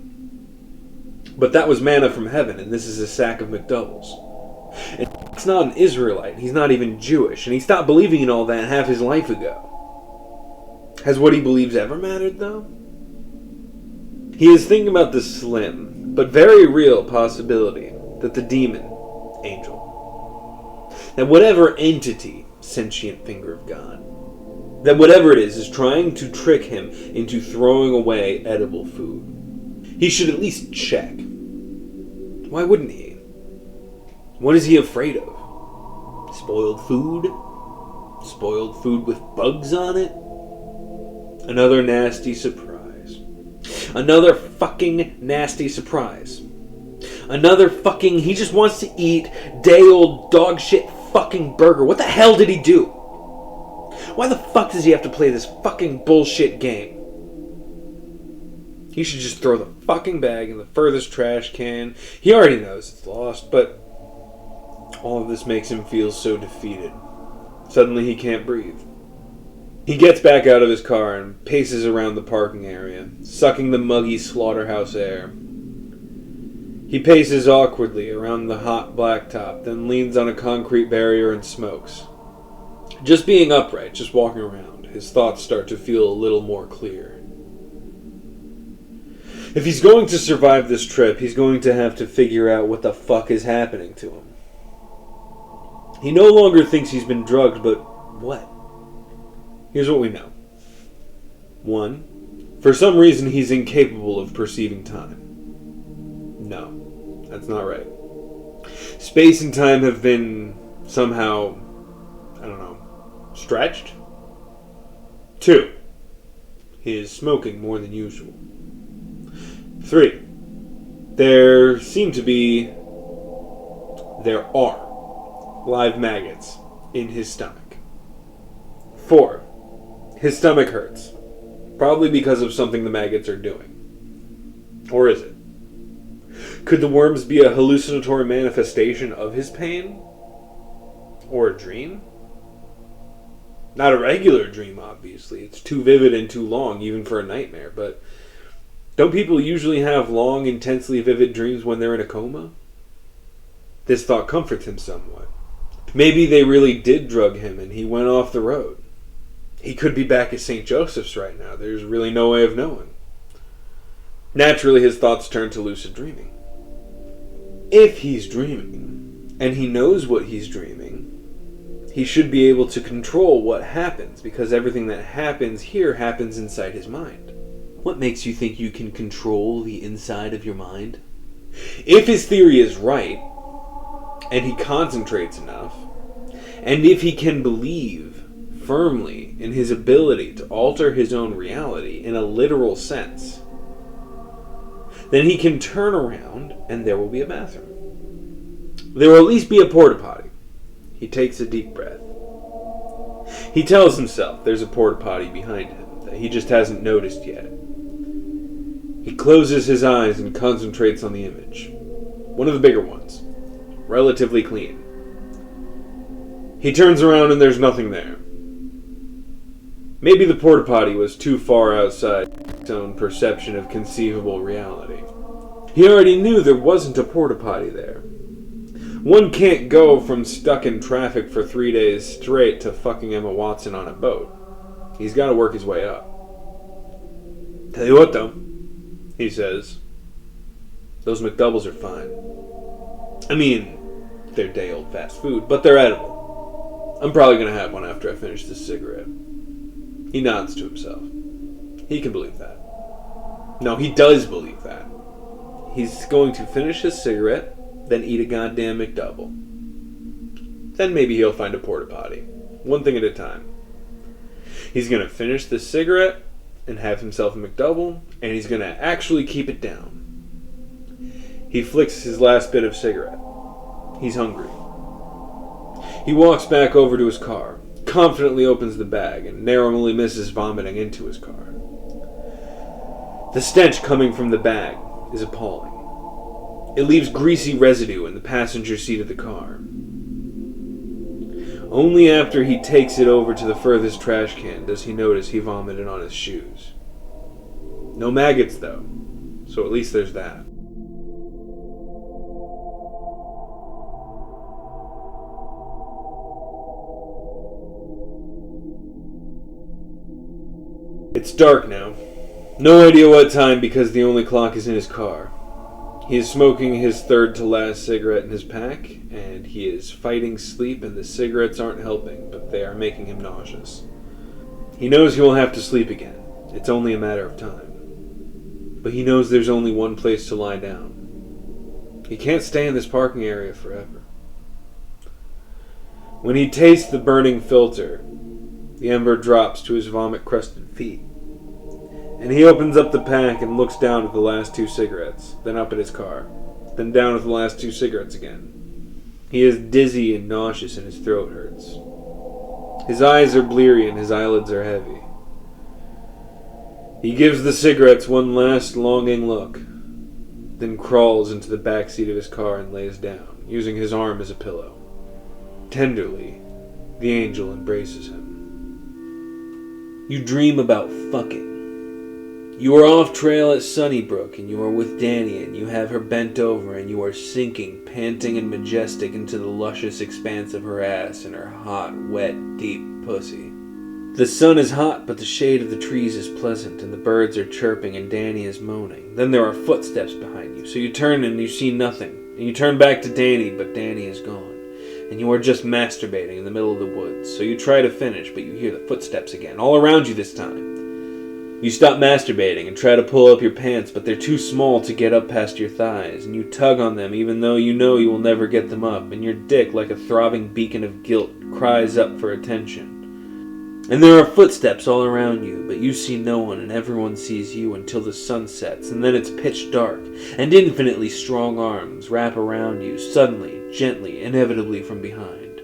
Speaker 2: But that was manna from heaven, and this is a sack of McDoubles. And it's not an Israelite. He's not even Jewish, and he stopped believing in all that half his life ago. Has what he believes ever mattered, though? He is thinking about the slim, but very real possibility that the demon, angel, that whatever entity, sentient finger of God, that whatever it is trying to trick him into throwing away edible food. He should at least check. Why wouldn't he? What is he afraid of? Spoiled food? spoiled food with bugs on it. Another nasty surprise. Another fucking nasty surprise. Another fucking, he just wants to eat day-old dog shit fucking burger. What the hell did he do? Why the fuck does he have to play this fucking bullshit game? He should just throw the fucking bag in the furthest trash can. He already knows it's lost, but all of this makes him feel so defeated. Suddenly he can't breathe. He gets back out of his car and paces around the parking area, sucking the muggy slaughterhouse air. He paces awkwardly around the hot blacktop, then leans on a concrete barrier and smokes. Just being upright, just walking around, his thoughts start to feel a little more clear. If he's going to survive this trip, he's going to have to figure out what the fuck is happening to him. He no longer thinks he's been drugged, but what? Here's what we know. 1. For some reason, he's incapable of perceiving time. No, that's not right. Space and time have been somehow, stretched. 2. He is smoking more than usual. 3. There are live maggots in his stomach. 4. His stomach hurts. Probably because of something the maggots are doing. Or is it? Could the worms be a hallucinatory manifestation of his pain? Or a dream? Not a regular dream, obviously. It's too vivid and too long, even for a nightmare. But don't people usually have long, intensely vivid dreams when they're in a coma? This thought comforts him somewhat. Maybe they really did drug him and he went off the road. He could be back at St. Joseph's right now. There's really no way of knowing. Naturally, his thoughts turn to lucid dreaming. If he's dreaming, and he knows what he's dreaming, he should be able to control what happens, because everything that happens here happens inside his mind. What makes you think you can control the inside of your mind? If his theory is right, and he concentrates enough, and if he can believe firmly in his ability to alter his own reality in a literal sense, then he can turn around and there will be a bathroom. There will at least be a porta potty. He takes a deep breath. He tells himself there's a porta potty behind him that he just hasn't noticed yet. He closes his eyes and concentrates on the image. One of the bigger ones. Relatively clean. He turns around and there's nothing there. Maybe the porta potty was too far outside his own perception of conceivable reality. He already knew there wasn't a porta potty there. One can't go from stuck in traffic for 3 days straight to fucking Emma Watson on a boat. He's got to work his way up. Tell you what though, he says, those McDoubles are fine. I mean, they're day-old fast food, but they're edible. I'm probably going to have one after I finish this cigarette. He nods to himself. He can believe that. No, he does believe that. He's going to finish his cigarette, then eat a goddamn McDouble. Then maybe he'll find a porta potty. One thing at a time. He's going to finish this cigarette and have himself a McDouble, and he's going to actually keep it down. He flicks his last bit of cigarette. He's hungry. He walks back over to his car, confidently opens the bag, and narrowly misses vomiting into his car. The stench coming from the bag is appalling. It leaves greasy residue in the passenger seat of the car. Only after he takes it over to the furthest trash can does he notice he vomited on his shoes. No maggots, though, so at least there's that. It's dark now. No idea what time because the only clock is in his car. He is smoking his third to last cigarette in his pack, and he is fighting sleep, and the cigarettes aren't helping, but they are making him nauseous. He knows he will have to sleep again. It's only a matter of time. But he knows there's only one place to lie down. He can't stay in this parking area forever. When he tastes the burning filter, The ember drops to his vomit-crusted feet. And he opens up the pack and looks down at the last 2 cigarettes, then up at his car, then down at the last 2 cigarettes again. He is dizzy and nauseous and his throat hurts. His eyes are bleary and his eyelids are heavy. He gives the cigarettes one last longing look, then crawls into the back seat of his car and lays down, using his arm as a pillow. Tenderly, the angel embraces him. You dream about fucking. You are off trail at Sunnybrook, and you are with Danny, and you have her bent over, and you are sinking, panting and majestic, into the luscious expanse of her ass and her hot, wet, deep pussy. The sun is hot, but the shade of the trees is pleasant, and the birds are chirping, and Danny is moaning. Then there are footsteps behind you, so you turn and you see nothing. And you turn back to Danny, but Danny is gone. And you are just masturbating in the middle of the woods. So you try to finish, but you hear the footsteps again, all around you this time. You stop masturbating and try to pull up your pants, but they're too small to get up past your thighs, and you tug on them even though you know you will never get them up, and your dick, like a throbbing beacon of guilt, cries up for attention. And there are footsteps all around you, but you see no one, and everyone sees you until the sun sets, and then it's pitch dark, and infinitely strong arms wrap around you, suddenly, gently, inevitably from behind.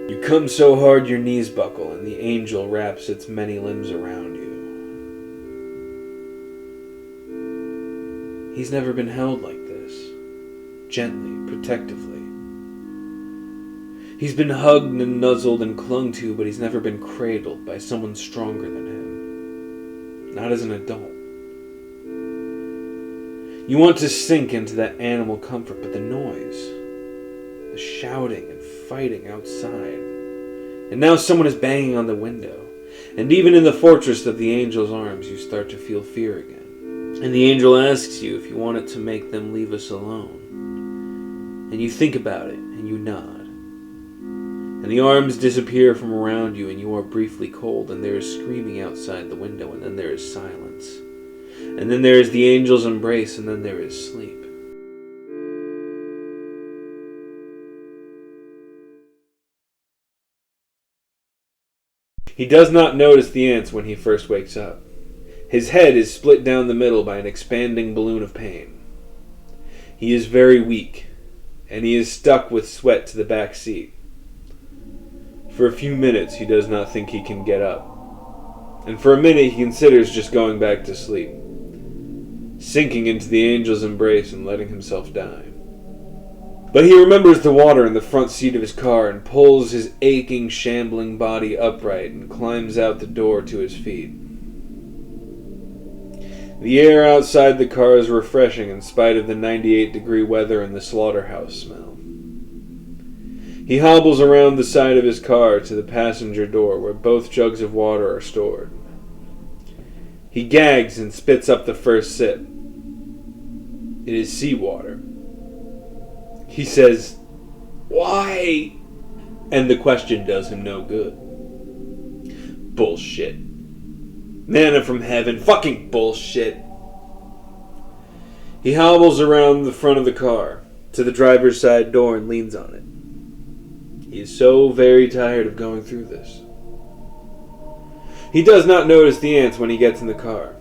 Speaker 2: You come so hard your knees buckle, and the angel wraps its many limbs around you. He's never been held like this, gently, protectively. He's been hugged and nuzzled and clung to, but he's never been cradled by someone stronger than him. Not as an adult. You want to sink into that animal comfort, but the noise, the shouting and fighting outside. And now someone is banging on the window. And even in the fortress of the angel's arms, you start to feel fear again. And the angel asks you if you want it to make them leave us alone. And you think about it, and you nod. And the arms disappear from around you, and you are briefly cold, and there is screaming outside the window, and then there is silence. And then there is the angel's embrace, and then there is sleep. He does not notice the ants when he first wakes up. His head is split down the middle by an expanding balloon of pain. He is very weak, and he is stuck with sweat to the back seat. For a few minutes he does not think he can get up, and for a minute he considers just going back to sleep, sinking into the angel's embrace and letting himself die. But he remembers the water in the front seat of his car and pulls his aching, shambling body upright and climbs out the door to his feet. The air outside the car is refreshing in spite of the 98-degree weather and the slaughterhouse smell. He hobbles around the side of his car to the passenger door where both jugs of water are stored. He gags and spits up the first sip. It is seawater. He says, "Why?" And the question does him no good. Bullshit. Manna from heaven. Fucking bullshit. He hobbles around the front of the car to the driver's side door and leans on it. He is so very tired of going through this. He does not notice the ants when he gets in the car.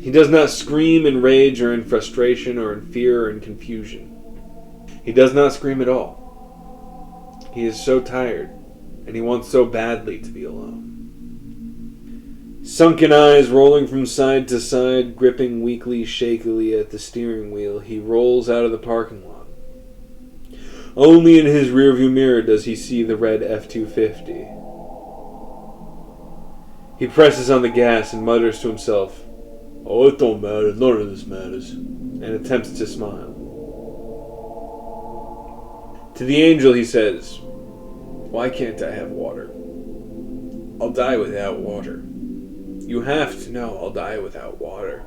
Speaker 2: He does not scream in rage or in frustration or in fear or in confusion. He does not scream at all. He is so tired, and he wants so badly to be alone. Sunken eyes rolling from side to side, gripping weakly, shakily at the steering wheel, he rolls out of the parking lot. Only in his rearview mirror does he see the red F-250. He presses on the gas and mutters to himself, "Oh, it don't matter, none of this matters," and attempts to smile. To the angel he says, "Why can't I have water? I'll die without water. You have to know I'll die without water.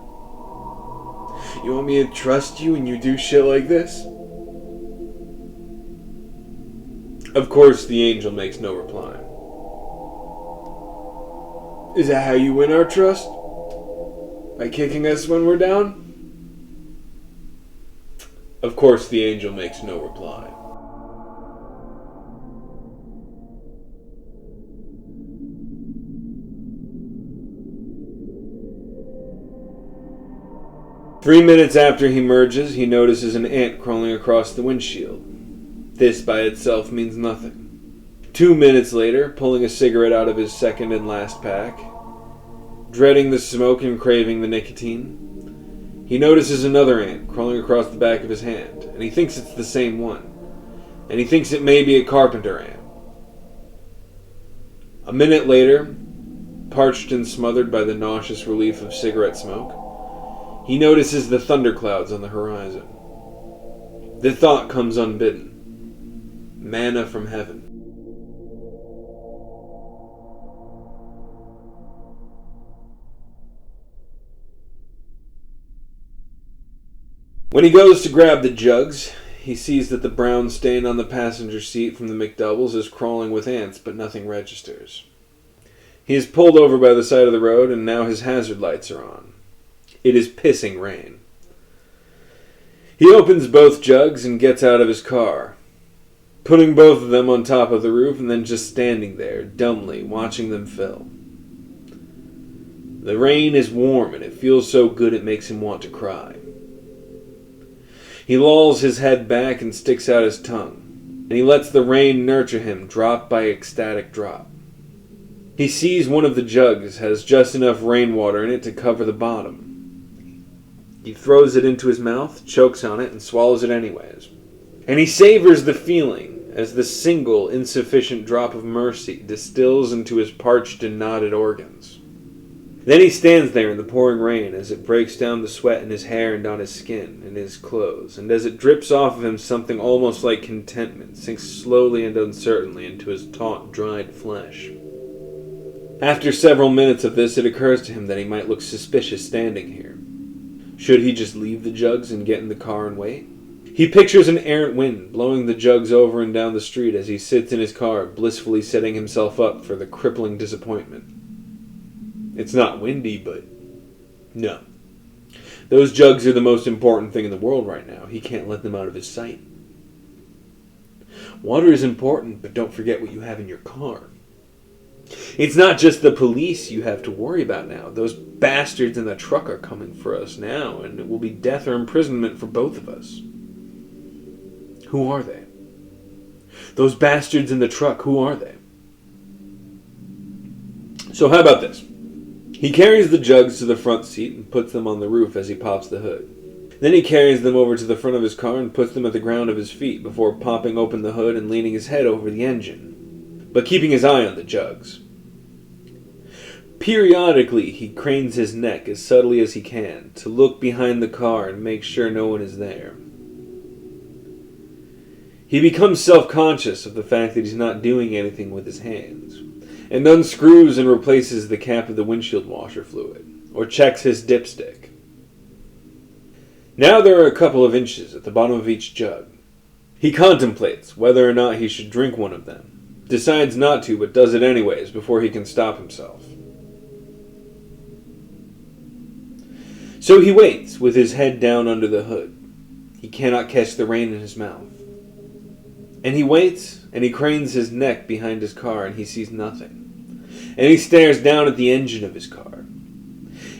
Speaker 2: You want me to trust you when you do shit like this?" Of course, the angel makes no reply. "Is that how you win our trust? By kicking us when we're down?" Of course, the angel makes no reply. 3 minutes after he merges, he notices an ant crawling across the windshield. This by itself means nothing. 2 minutes later, pulling a cigarette out of his second and last pack, dreading the smoke and craving the nicotine, he notices another ant crawling across the back of his hand, and he thinks it's the same one. And he thinks it may be a carpenter ant. A minute later, parched and smothered by the nauseous relief of cigarette smoke, he notices the thunderclouds on the horizon. The thought comes unbidden. Manna from heaven. When he goes to grab the jugs, he sees that the brown stain on the passenger seat from the McDoubles is crawling with ants, but nothing registers. He is pulled over by the side of the road, and now his hazard lights are on. It is pissing rain. He opens both jugs and gets out of his car, putting both of them on top of the roof and then just standing there, dumbly, watching them fill. The rain is warm, and it feels so good it makes him want to cry. He lolls his head back and sticks out his tongue, and he lets the rain nurture him drop by ecstatic drop. He sees one of the jugs has just enough rainwater in it to cover the bottom. He throws it into his mouth, chokes on it, and swallows it anyways. And he savors the feeling as the single insufficient drop of mercy distills into his parched and knotted organs. Then he stands there in the pouring rain as it breaks down the sweat in his hair and on his skin and his clothes, and as it drips off of him something almost like contentment sinks slowly and uncertainly into his taut, dried flesh. After several minutes of this, it occurs to him that he might look suspicious standing here. Should he just leave the jugs and get in the car and wait? He pictures an errant wind blowing the jugs over and down the street as he sits in his car, blissfully setting himself up for the crippling disappointment. It's not windy, but no. Those jugs are the most important thing in the world right now. He can't let them out of his sight. Water is important, but don't forget what you have in your car. It's not just the police you have to worry about now. Those bastards in the truck are coming for us now, and it will be death or imprisonment for both of us. Who are they? Those bastards in the truck, who are they? So how about this? He carries the jugs to the front seat and puts them on the roof as he pops the hood. Then he carries them over to the front of his car and puts them at the ground of his feet before popping open the hood and leaning his head over the engine, but keeping his eye on the jugs. Periodically, he cranes his neck as subtly as he can to look behind the car and make sure no one is there. He becomes self-conscious of the fact that he's not doing anything with his hands, and unscrews and replaces the cap of the windshield washer fluid, or checks his dipstick. Now there are a couple of inches at the bottom of each jug. He contemplates whether or not he should drink one of them, decides not to, but does it anyways before he can stop himself. So he waits, with his head down under the hood. He cannot catch the rain in his mouth. And he waits, and he cranes his neck behind his car, and he sees nothing. And he stares down at the engine of his car.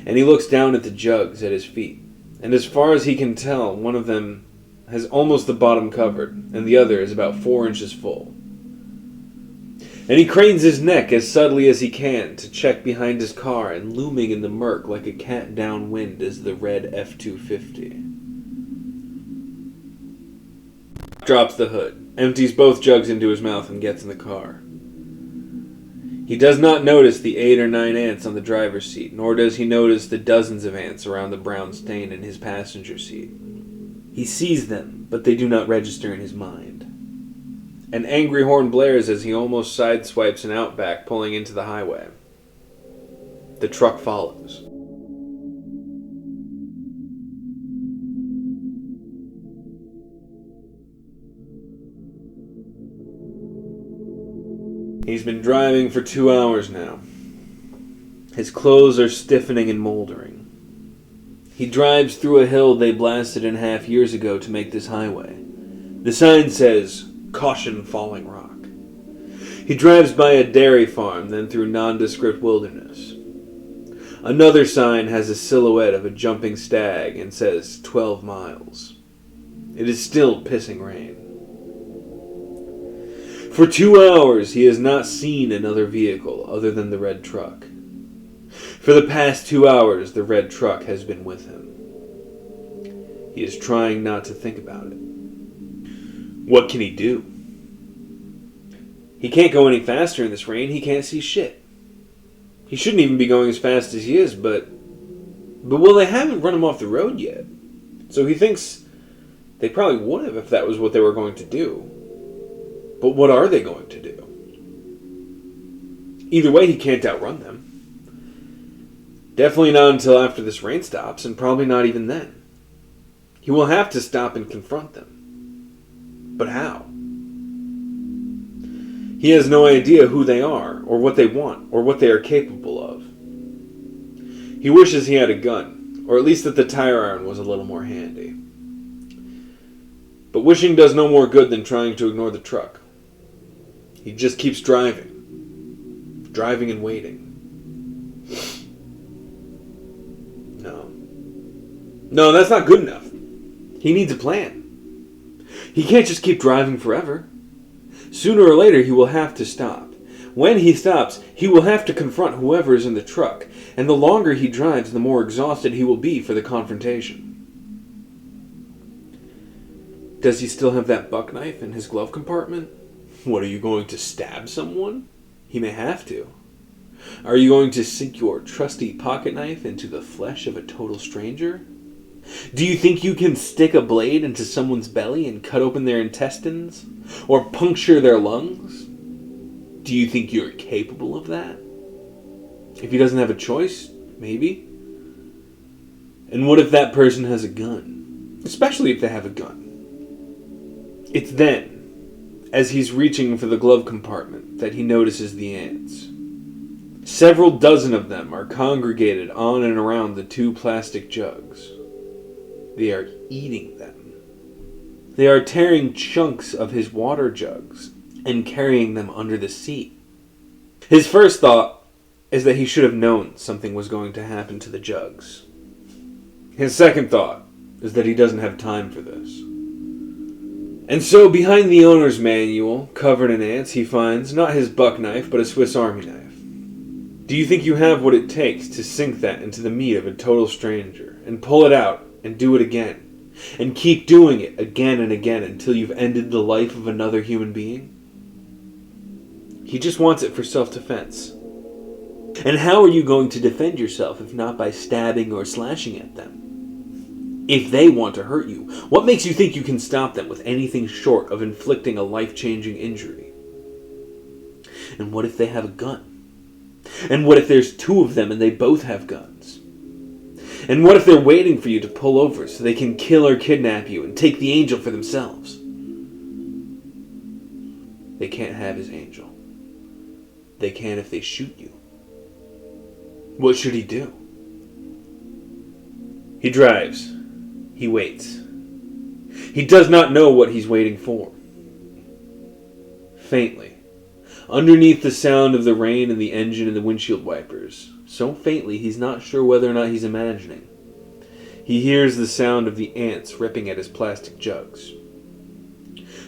Speaker 2: And he looks down at the jugs at his feet. And as far as he can tell, one of them has almost the bottom covered, and the other is about 4 inches full. And he cranes his neck as subtly as he can to check behind his car, and looming in the murk like a cat downwind is the red F-250. Drops the hood, empties both jugs into his mouth, and gets in the car. He does not notice the 8 or 9 ants on the driver's seat, nor does he notice the dozens of ants around the brown stain in his passenger seat. He sees them, but they do not register in his mind. An angry horn blares as he almost sideswipes an Outback pulling into the highway. The truck follows. He's been driving for 2 hours now. His clothes are stiffening and moldering. He drives through a hill they blasted in half years ago to make this highway. The sign says, "Caution falling rock." He drives by a dairy farm, then through nondescript wilderness. Another sign has a silhouette of a jumping stag and says 12 miles. It is still pissing rain. For 2 hours, he has not seen another vehicle other than the red truck. For the past 2 hours, the red truck has been with him. He is trying not to think about it. What can he do? He can't go any faster in this rain. He can't see shit. He shouldn't even be going as fast as he is, but well, they haven't run him off the road yet. So he thinks they probably would have if that was what they were going to do. But what are they going to do? Either way, he can't outrun them. Definitely not until after this rain stops, and probably not even then. He will have to stop and confront them. But how? He has no idea who they are, or what they want, or what they are capable of. He wishes he had a gun, or at least that the tire iron was a little more handy. But wishing does no more good than trying to ignore the truck. He just keeps driving. Driving and waiting. No, that's not good enough. He needs a plan. He can't just keep driving forever. Sooner or later, he will have to stop. When he stops, he will have to confront whoever is in the truck, and the longer he drives, the more exhausted he will be for the confrontation. Does he still have that buck knife in his glove compartment? What, are you going to stab someone? He may have to. Are you going to sink your trusty pocket knife into the flesh of a total stranger? Do you think you can stick a blade into someone's belly and cut open their intestines? Or puncture their lungs? Do you think you're capable of that? If he doesn't have a choice, maybe. And what if that person has a gun? Especially if they have a gun. It's then, as he's reaching for the glove compartment, that he notices the ants. Several dozen of them are congregated on and around the 2 plastic jugs. They are eating them. They are tearing chunks of his water jugs and carrying them under the seat. His first thought is that he should have known something was going to happen to the jugs. His second thought is that he doesn't have time for this. And so behind the owner's manual, covered in ants, he finds not his buck knife, but a Swiss Army knife. Do you think you have what it takes to sink that into the meat of a total stranger and pull it out and do it again, and keep doing it again and again until you've ended the life of another human being? He just wants it for self-defense. And how are you going to defend yourself if not by stabbing or slashing at them? If they want to hurt you, what makes you think you can stop them with anything short of inflicting a life-changing injury? And what if they have a gun? And what if there's 2 of them and they both have guns? And what if they're waiting for you to pull over so they can kill or kidnap you and take the angel for themselves? They can't have his angel. They can if they shoot you. What should he do? He drives. He waits. He does not know what he's waiting for. Faintly, underneath the sound of the rain and the engine and the windshield wipers, so faintly he's not sure whether or not he's imagining, he hears the sound of the ants ripping at his plastic jugs.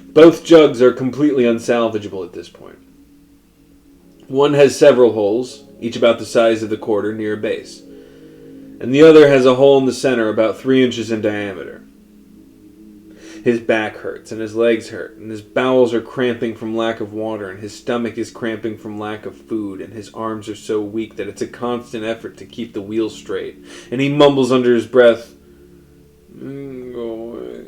Speaker 2: Both jugs are completely unsalvageable at this point. One has several holes, each about the size of the quarter near a base, and the other has a hole in the center about 3 inches in diameter. His back hurts, and his legs hurt, and his bowels are cramping from lack of water, and his stomach is cramping from lack of food, and his arms are so weak that it's a constant effort to keep the wheel straight. And he mumbles under his breath, "Go away."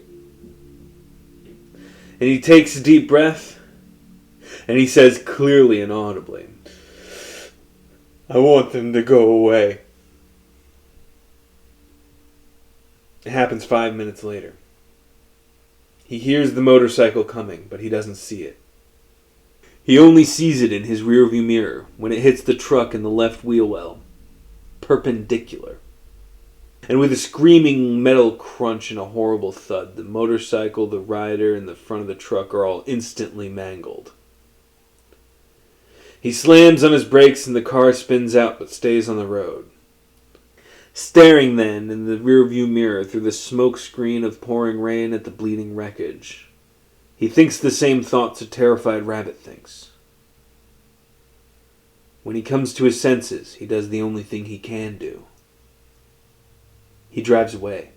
Speaker 2: And he takes a deep breath, and he says clearly and audibly, "I want them to go away." It happens 5 minutes later. He hears the motorcycle coming, but he doesn't see it. He only sees it in his rearview mirror when it hits the truck in the left wheel well, perpendicular. And with a screaming metal crunch and a horrible thud, the motorcycle, the rider, and the front of the truck are all instantly mangled. He slams on his brakes and the car spins out but stays on the road. staring then in the rearview mirror through the smoke screen of pouring rain at the bleeding wreckage. He thinks the same thoughts a terrified rabbit thinks. When he comes to his senses, he does the only thing he can do. He drives away.